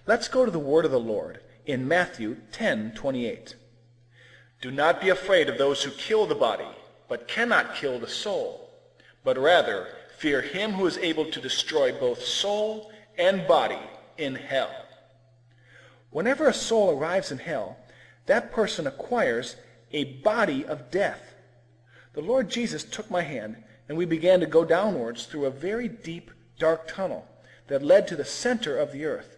Let's go to the word of the Lord in Matthew 10:28. Do not be afraid of those who kill the body, but cannot kill the soul, but rather fear him who is able to destroy both soul and body in hell. Whenever a soul arrives in hell, that person acquires a body of death. The Lord Jesus took my hand, and we began to go downwards through a very deep, dark tunnel that led to the center of the earth.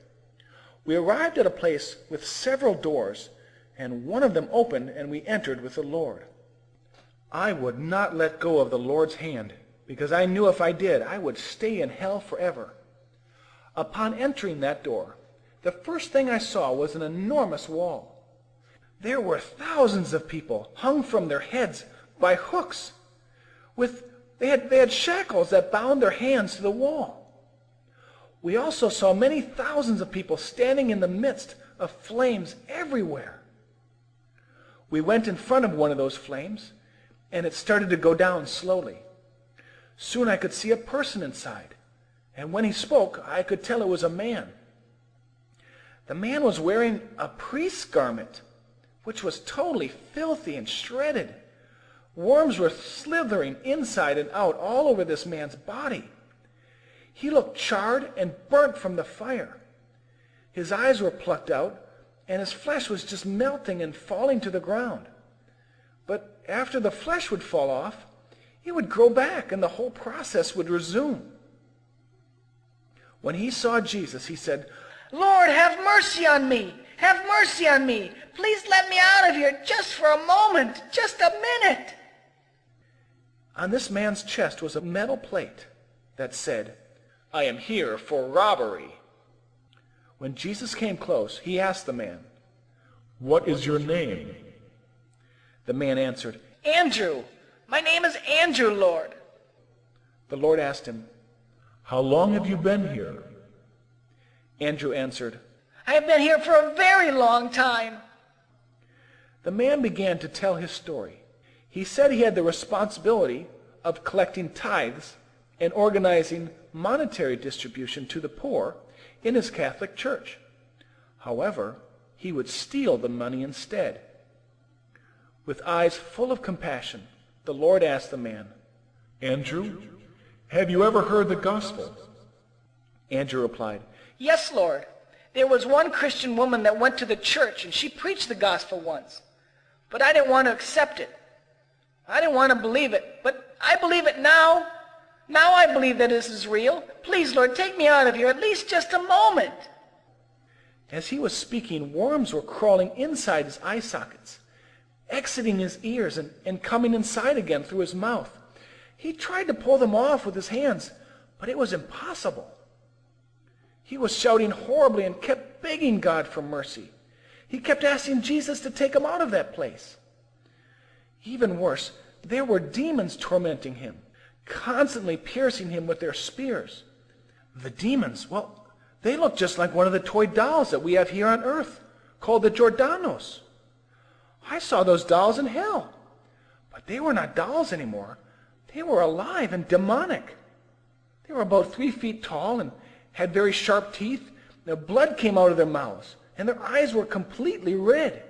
We arrived at a place with several doors, and one of them opened, and we entered with the Lord. I would not let go of the Lord's hand, because I knew if I did, I would stay in hell forever. Upon entering that door, the first thing I saw was an enormous wall. There were thousands of people hung from their heads by hooks. They had shackles that bound their hands to the wall. We also saw many thousands of people standing in the midst of flames everywhere. We went in front of one of those flames, and it started to go down slowly. Soon I could see a person inside, and when he spoke, I could tell it was a man. The man was wearing a priest's garment, which was totally filthy and shredded. Worms were slithering inside and out all over this man's body. He looked charred and burnt from the fire. His eyes were plucked out, and his flesh was just melting and falling to the ground. But after the flesh would fall off, it would grow back, and the whole process would resume. When he saw Jesus, he said, Lord, have mercy on me. Have mercy on me. Please let me out of here just for a moment, just a minute. On this man's chest was a metal plate that said, I am here for robbery. When Jesus came close, he asked the man, What is your name? The man answered, Andrew. My name is Andrew, Lord. The Lord asked him, How long have you been here? Andrew answered, I have been here for a very long time. The man began to tell his story. He said he had the responsibility of collecting tithes and organizing monetary distribution to the poor in his Catholic church. However, he would steal the money instead. With eyes full of compassion, the Lord asked the man, Andrew, have you ever heard the gospel? Andrew replied, Yes, Lord. There was one Christian woman that went to the church, and she preached the gospel once. But I didn't want to accept it. I didn't want to believe it. But I believe it now. Now I believe that this is real. Please, Lord, take me out of here at least just a moment. As he was speaking, worms were crawling inside his eye sockets, exiting his ears and coming inside again through his mouth. He tried to pull them off with his hands, but it was impossible. He was shouting horribly and kept begging God for mercy. He kept asking Jesus to take him out of that place. Even worse, there were demons tormenting him, constantly piercing him with their spears. The demons, well, they looked just like one of the toy dolls that we have here on earth, called the Giordanos. I saw those dolls in hell, but they were not dolls anymore. They were alive and demonic. They were about 3 feet tall and had very sharp teeth. Their blood came out of their mouths, and their eyes were completely red.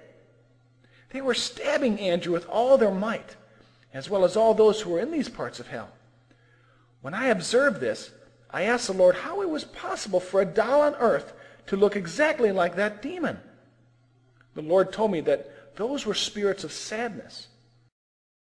They were stabbing Andrew with all their might, as well as all those who were in these parts of hell. When I observed this, I asked the Lord how it was possible for a doll on earth to look exactly like that demon. The Lord told me that those were spirits of sadness,